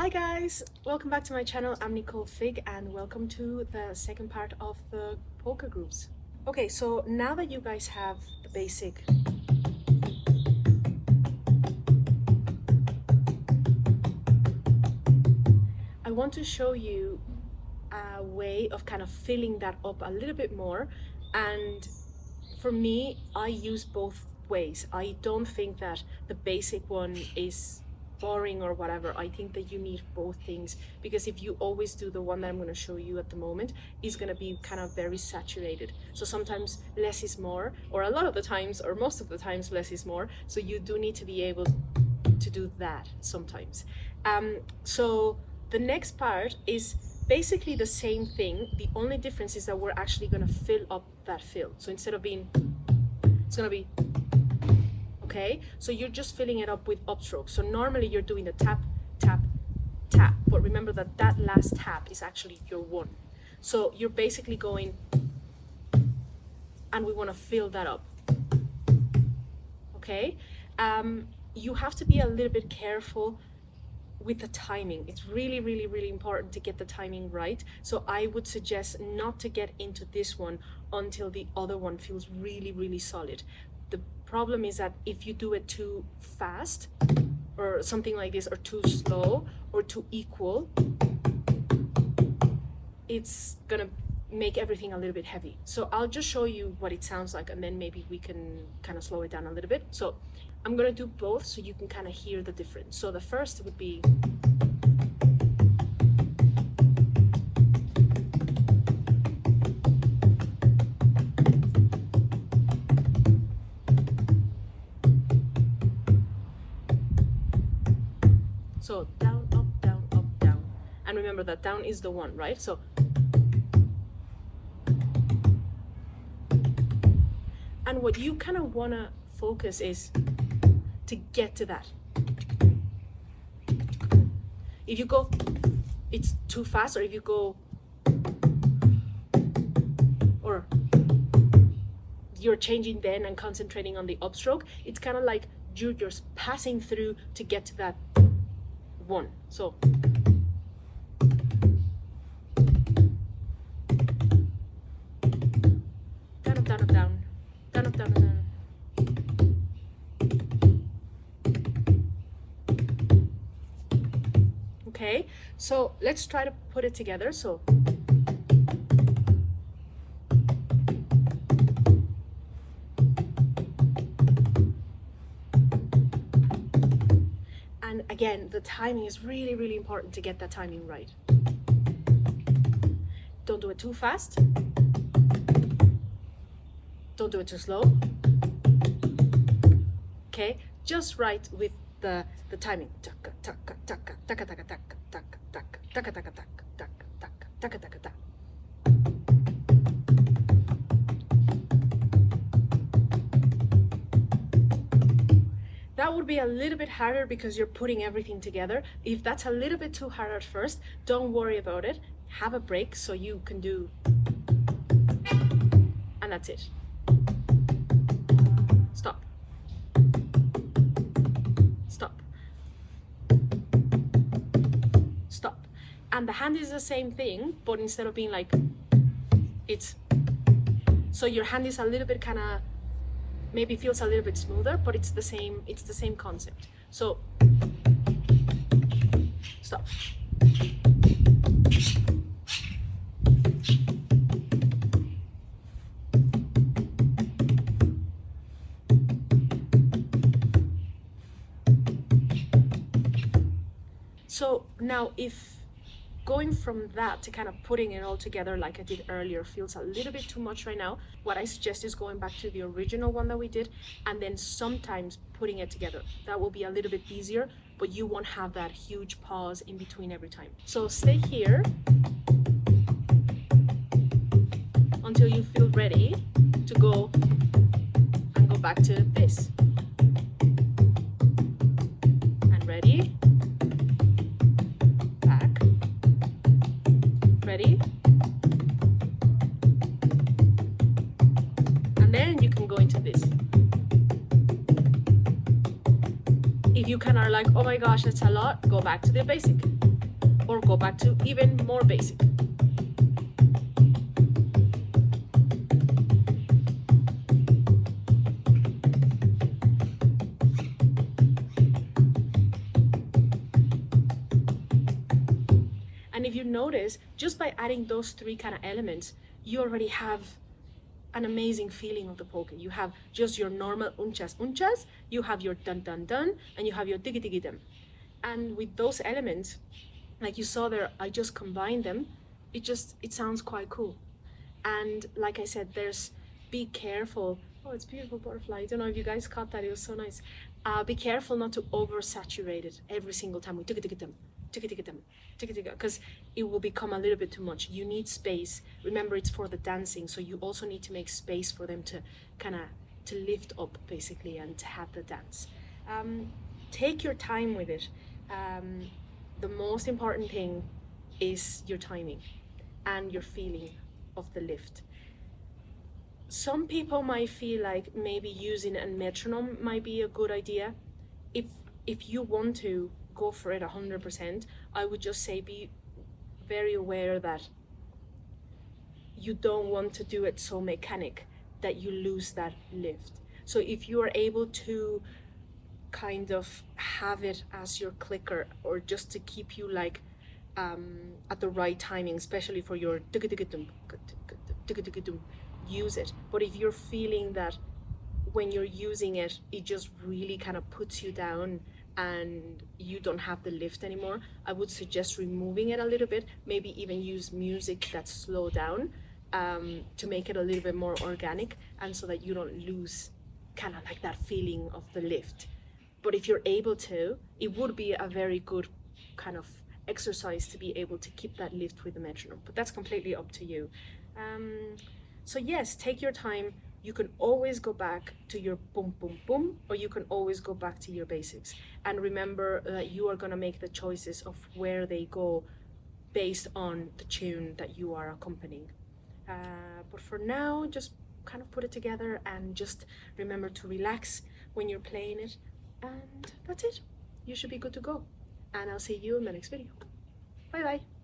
Hi guys, welcome back to my channel. I'm Nicole Fig and welcome to the second part of the polka groups. Okay, so now that you guys have the basic I want to show you a way of kind of filling that up a little bit more, and for me I use both ways. I don't think that the basic one is boring or whatever. I think that you need both things, because if you always do the one that I'm going to show you at the moment, is going to be kind of very saturated. So sometimes less is more, or a lot of the times, or most of the times, less is more. So you do need to be able to do that sometimes. So the next part is basically the same thing. The only difference is that we're actually going to fill up that fill. So instead of being, it's going to be, okay? So you're just filling it up with upstroke. So normally you're doing the tap, tap, tap. But remember that that last tap is actually your one. So you're basically going, and we want to fill that up, okay? You have to be a little bit careful with the timing. It's really, really, really important to get the timing right. So I would suggest not to get into this one until the other one feels really, really solid. The problem is that if you do it too fast or something like this, or too slow or too equal, it's gonna make everything a little bit heavy. So I'll just show you what it sounds like, and then maybe we can kind of slow it down a little bit. So I'm gonna do both so you can kind of hear the difference. So the first would be, so down, up, down, up, down. And remember that down is the one, right? So and what you kind of want to focus is to get to that. If you go, it's too fast, or if you go, or you're changing then and concentrating on the upstroke, it's kind of like you're just passing through to get to that one. So down, up, down, up, down, down, up, down, up, down. Okay, so let's try to put it together. So and again, the timing is really, really important to get that timing right. Don't do it too fast. Don't do it too slow. Okay, just right with the timing. That would be a little bit harder because you're putting everything together. If that's a little bit too hard at first, don't worry about it. Have a break so you can do, and that's it. Stop. Stop. Stop. And the hand is the same thing, but instead of being like, it's, so your hand is a little bit kind of, maybe feels a little bit smoother, but it's the same concept. So stop. So now if going from that to kind of putting it all together like I did earlier feels a little bit too much right now, what I suggest is going back to the original one that we did, and then sometimes putting it together. That will be a little bit easier, but you won't have that huge pause in between every time. So stay here until you feel ready to go and go back to this. And ready? Ready? And then you can go into this. If you kind of are like, oh my gosh, that's a lot, go back to the basic. or go back to even more basic. And if you notice, just by adding those three kind of elements, you already have an amazing feeling of the polka. You have just your normal unchas, you have your dun dun dun, and you have your digi digi dum. And with those elements, like you saw there, I just combined them. It sounds quite cool. And like I said, be careful. Oh, it's beautiful butterfly. I don't know if you guys caught that. It was so nice. Be careful not to oversaturate it every single time we tick them, because it will become a little bit too much. You need space. Remember, it's for the dancing, so you also need to make space for them to to lift up basically and to have the dance. Take your time with it. The most important thing is your timing and your feeling of the lift. Some people might feel like maybe using a metronome might be a good idea. If you want to go for it 100%, I would just say be very aware that you don't want to do it so mechanic that you lose that lift. So if you are able to kind of have it as your clicker, or just to keep you like at the right timing, especially for your use it. But if you're feeling that when you're using it, it just really kind of puts you down and you don't have the lift anymore, I would suggest removing it a little bit, maybe even use music that's slowed down to make it a little bit more organic, and so that you don't lose kind of like that feeling of the lift. But if you're able to, it would be a very good kind of exercise to be able to keep that lift with the metronome, but that's completely up to you. So yes, take your time. You can always go back to your boom, boom, boom, or you can always go back to your basics. And remember that you are gonna make the choices of where they go based on the tune that you are accompanying. But for now, just kind of put it together and just remember to relax when you're playing it. And that's it. You should be good to go. And I'll see you in the next video. Bye bye.